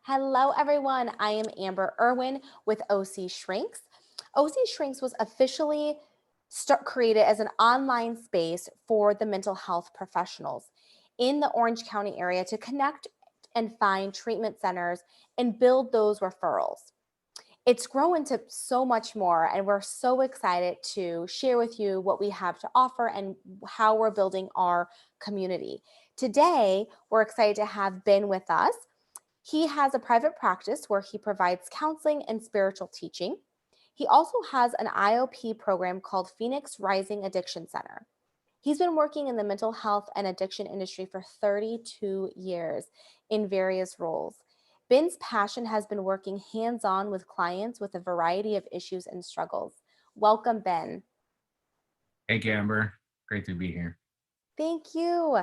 Hello, everyone. I am Amber Irwin with OC Shrinks. OC Shrinks was officially created as an online space for the mental health professionals in the Orange County area to connect and find treatment centers and build those referrals. It's grown to so much more, and we're so excited to share with you what we have to offer and how we're building our community. Today, we're excited to have Ben with us. He has a private practice where he provides counseling and spiritual teaching. He also has an IOP program called Phoenix Rising Addiction Center. He's been working in the mental health and addiction industry for 32 years in various roles. Ben's passion has been working hands-on with clients with a variety of issues and struggles. Welcome, Ben. Thank you, Amber. Great to be here. Thank you.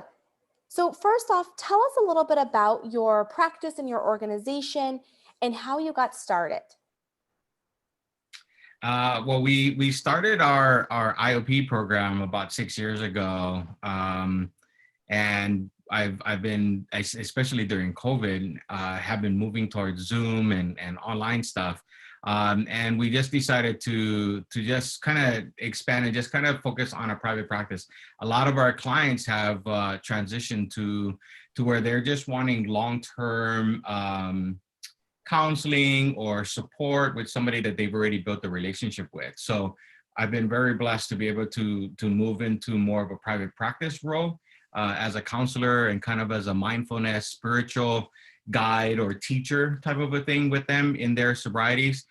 So first off, tell us a little bit about your practice and your organization and how you got started. Well, we started our IOP program about 6 years ago, and I've been, especially during COVID, have been moving towards Zoom and online stuff, and we just decided to just kind of expand and just kind of focus on a private practice. A lot of our clients have transitioned to where they're just wanting long-term counseling or support with somebody that they've already built a relationship with. So I've been very blessed to be able to move into more of a private practice role as a counselor and kind of as a mindfulness, spiritual guide or teacher type of a thing with them in their sobrieties.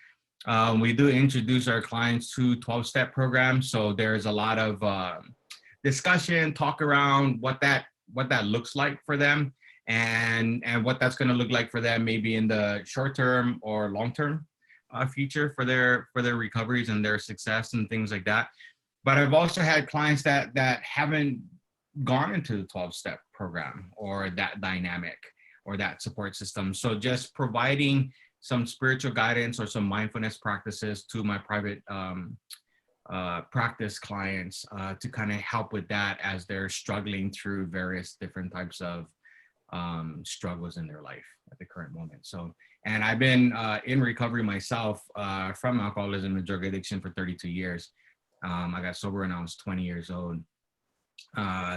We do introduce our clients to 12-step programs. So there's a lot of discussion, talk around what that looks like for them, and what that's going to look like for them, maybe in the short term or long term future for their recoveries and their success and things like that. But I've also had clients that haven't gone into the 12-step program or that dynamic or that support system. So just providing some spiritual guidance or some mindfulness practices to my private practice clients to kind of help with that as they're struggling through various different types of struggles in their life at the current moment. So, and I've been in recovery myself from alcoholism and drug addiction for 32 years. I got sober when I was 20 years old.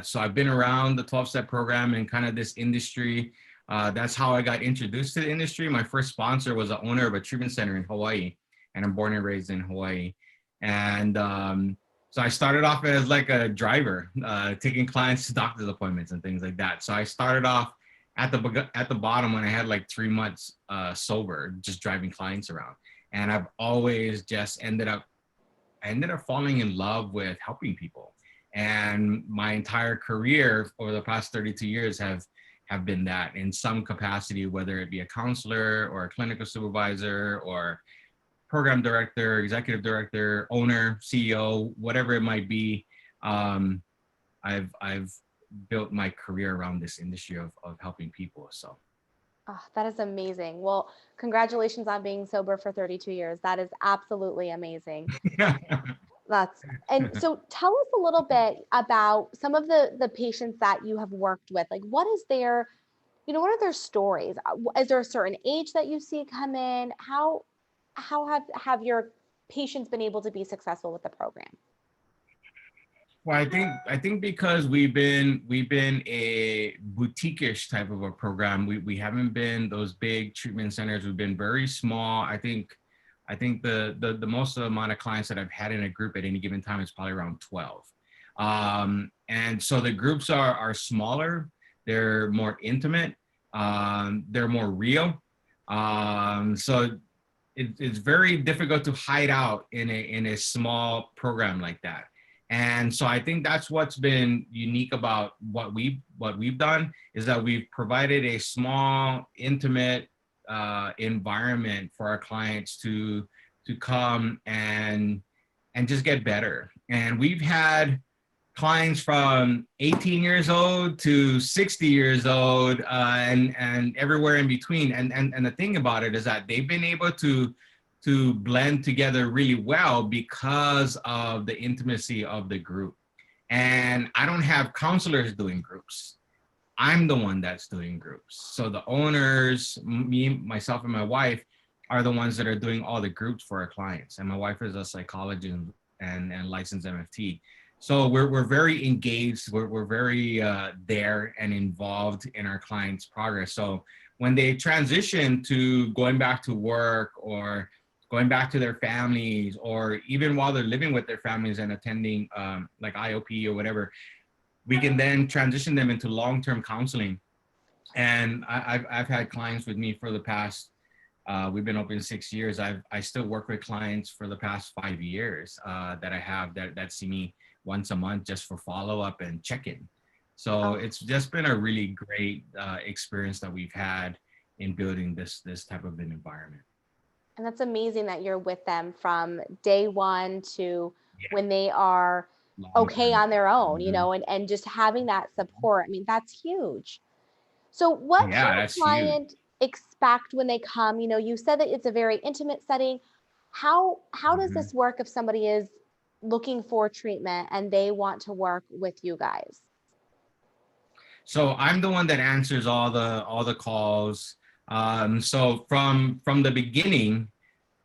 So I've been around the 12-step program and kind of this industry. That's how I got introduced to the industry. My first sponsor was the owner of a treatment center in Hawaii, and I'm born and raised in Hawaii. And so I started off as like a driver, taking clients to doctor's appointments and things like that. So I started off at the bottom when I had like 3 months sober, just driving clients around. And I've always just ended up falling in love with helping people. And my entire career over the past 32 years have been that in some capacity, whether it be a counselor or a clinical supervisor or program director, executive director, owner, CEO, whatever it might be. I've built my career around this industry of helping people. So. Oh, that is amazing. Well, congratulations on being sober for 32 years. That is absolutely amazing. And so tell us a little bit about some of the patients that you have worked with. Like, what is their, what are their stories? Is there a certain age that you see come in? How have your patients been able to be successful with the program? Well, I think because we've been a boutique-ish type of a program. We haven't been those big treatment centers. We've been very small. I think the most amount of clients that I've had in a group at any given time is probably around 12. And so the groups are smaller. They're more intimate. They're more real. So it's very difficult to hide out in a small program like that. And so I think that's what's been unique about what we've done is that we've provided a small, intimate environment for our clients to come and just get better. And we've had clients from 18 years old to 60 years old and everywhere in between. And the thing about it is that they've been able to blend together really well because of the intimacy of the group. And I don't have counselors doing groups. I'm the one that's doing groups. So the owners, me, myself, and my wife are the ones that are doing all the groups for our clients. And my wife is a psychologist and licensed MFT. So we're very engaged. We're very there and involved in our clients' progress. So when they transition to going back to work or going back to their families, or even while they're living with their families and attending like IOP or whatever, we can then transition them into long-term counseling. And I've had clients with me for the past, we've been open 6 years. I still work with clients for the past 5 years that I have that see me once a month just for follow-up and check-in. So Oh, it's just been a really great experience that we've had in building this type of an environment. and that's amazing that you're with them from day one to Yeah, when they are long okay term. on their own, Mhm. and just having that support. I mean, that's huge. So what can Yeah, a that's huge. client expect when they come? You said that it's a very intimate setting. How does Mhm. this work if somebody is looking for treatment and they want to work with you guys? So I'm the one that answers all the calls. So from the beginning,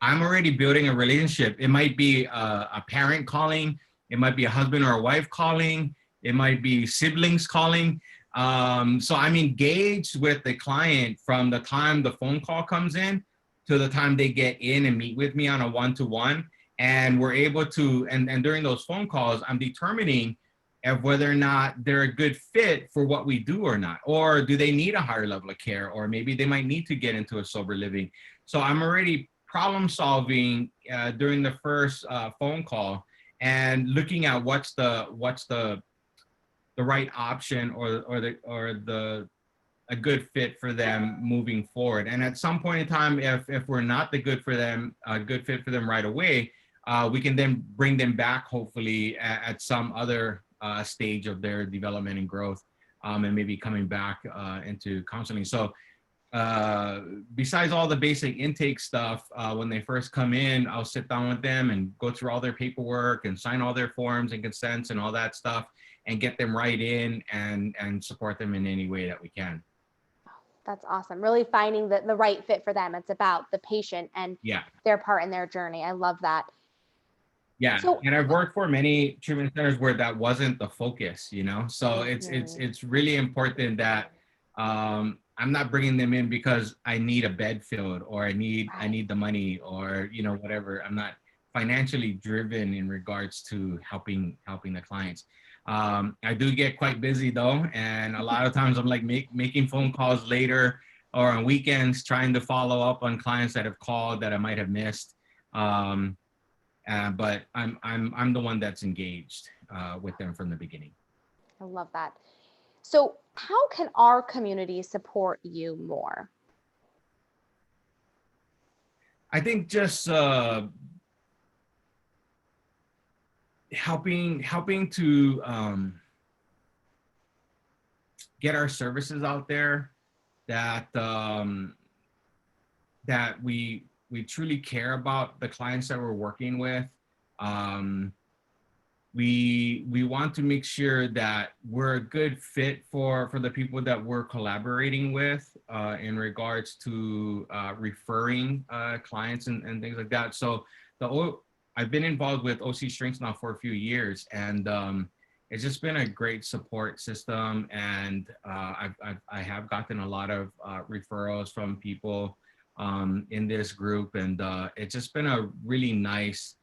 I'm already building a relationship. It might be a parent calling, it might be a husband or a wife calling, it might be siblings calling. So I'm engaged with the client from the time the phone call comes in to the time they get in and meet with me on a one-to-one. And we're able to, and during those phone calls, I'm determining of whether or not they're a good fit for what we do or not, or do they need a higher level of care, or maybe they might need to get into a sober living. So I'm already problem solving during the first phone call and looking at what's the right option or the a good fit for them moving forward. And at some point in time, if we're not the good for them, a good fit for them right away, we can then bring them back hopefully at some other stage of their development and growth, and maybe coming back into counseling. So uh, besides all the basic intake stuff, when they first come in, I'll sit down with them and go through all their paperwork and sign all their forms and consents and all that stuff, and get them right in and support them in any way that we can. That's awesome. Really finding the right fit for them. It's about the patient and Yeah. their part in their journey. I love that. Yeah, So, and I've worked for many treatment centers where that wasn't the focus, So it's mhm, it's really important that I'm not bringing them in because I need a bed filled, or I right. need the money, or whatever. I'm not financially driven in regards to helping the clients. I do get quite busy though, and a lot of times I'm like making phone calls later or on weekends trying to follow up on clients that have called that I might have missed. Um, but I'm the one that's engaged with them from the beginning. I love that. So, how can our community support you more? I think just helping to get our services out there, that that we truly care about the clients that we're working with. Um, we want to make sure that we're a good fit for the people that we're collaborating with in regards to referring clients and things like that. So I've been involved with OC Strengths now for a few years, and it's just been a great support system. And I have gotten a lot of referrals from people in this group, and it's just been a really nice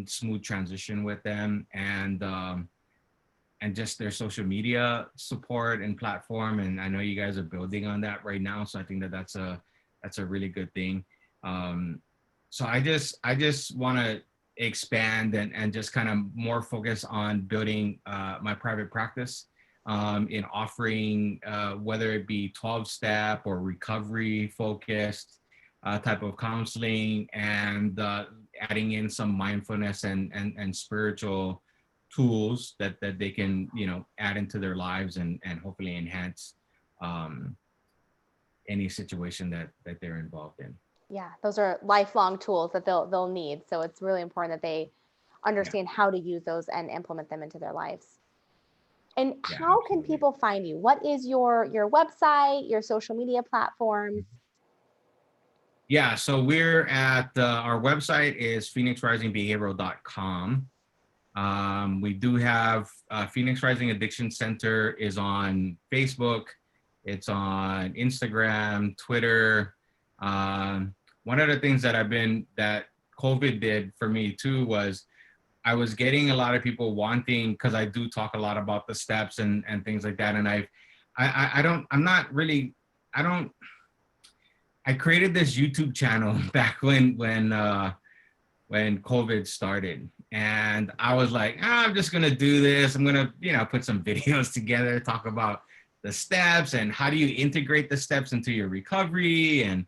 smooth transition with them, and just their social media support and platform. And I know you guys are building on that right now, so I think that that's a really good thing. Um, so I just want to expand and just kind of more focus on building my private practice, in offering whether it be 12-step or recovery focused type of counseling, and adding in some mindfulness and spiritual tools that they can add into their lives, and hopefully enhance um, any situation that they're involved in. Yeah, those are lifelong tools that they'll need. So it's really important that they Yeah. understand how to use those and implement them into their lives. And Yeah, how can absolutely. people find you? What is your website, your social media platforms? Yeah, so we're at our website is phoenixrisingbehavioral.com. We do have Phoenix Rising Addiction Center is on Facebook. It's on Instagram, Twitter. Um, One of the things that COVID did for me too was I was getting a lot of people wanting, because I do talk a lot about the steps and things like that. And I'm not really, I don't, I created this YouTube channel back when COVID started. And I was like, I'm just gonna do this. I'm gonna, put some videos together, talk about the steps and how do you integrate the steps into your recovery. And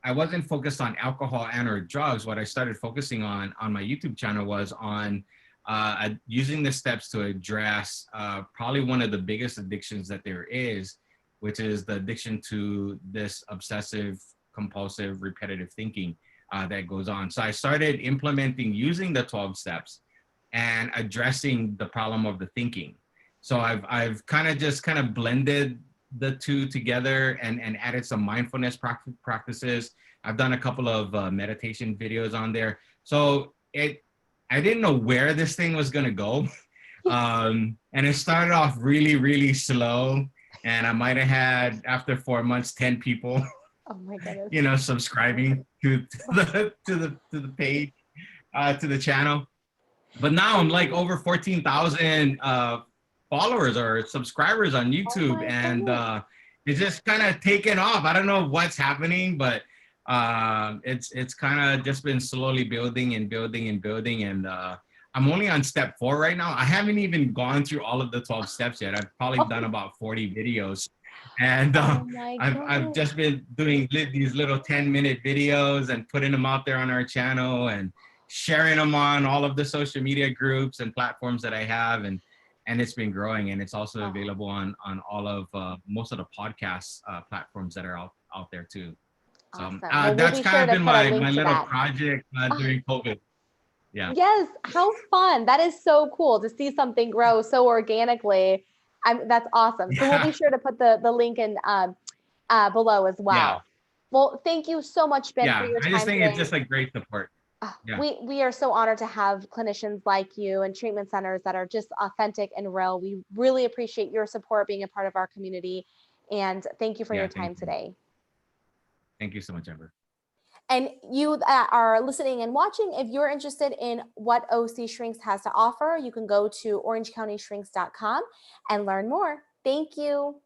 I wasn't focused on alcohol and or drugs. What I started focusing on my YouTube channel was on using the steps to address probably one of the biggest addictions that there is, which is the addiction to this obsessive, compulsive, repetitive thinking that goes on. So I started implementing using the 12 steps and addressing the problem of the thinking. So I've kind of blended the two together and added some mindfulness practices. I've done a couple of meditation videos on there. So I didn't know where this thing was gonna go. And it started off really, really slow. And I might have had, after 4 months, 10 people Oh my goodness. subscribing to the page, to the channel. But now I'm like over 14,000 followers or subscribers on Oh YouTube, my and goodness. it's just kind of taken off. I don't know what's happening, but it's kind of just been slowly building and building and building. And I'm only on step 4 right now. I haven't even gone through all of the 12 steps yet. I've probably done Oh, about 40 videos. And oh my I've goodness. just been doing these little 10-minute videos and putting them out there on our channel and sharing them on all of the social media groups and platforms that I have. And it's been growing, and it's also Oh, available on all of most of the podcast platforms that are out there too. So awesome. Well, we'll that's be kind sure of to been put a my link to little that. project Oh, during COVID. Yeah. yes, how fun. That is so cool to see something grow so organically. That's awesome. So we'll be Yeah. sure to put the link in below as Yeah. well. Well, thank you so much, Ben, for Yeah. your I just time think it's today. just like great support. Yeah. We are so honored to have clinicians like you and treatment centers that are just authentic and real. We really appreciate your support being a part of our community. And thank you for your Yeah. Thank time you. today. Thank you so much, Amber. And you that are listening and watching, if you're interested in what OC Shrinks has to offer, you can go to orangecountyshrinks.com and learn more. Thank you.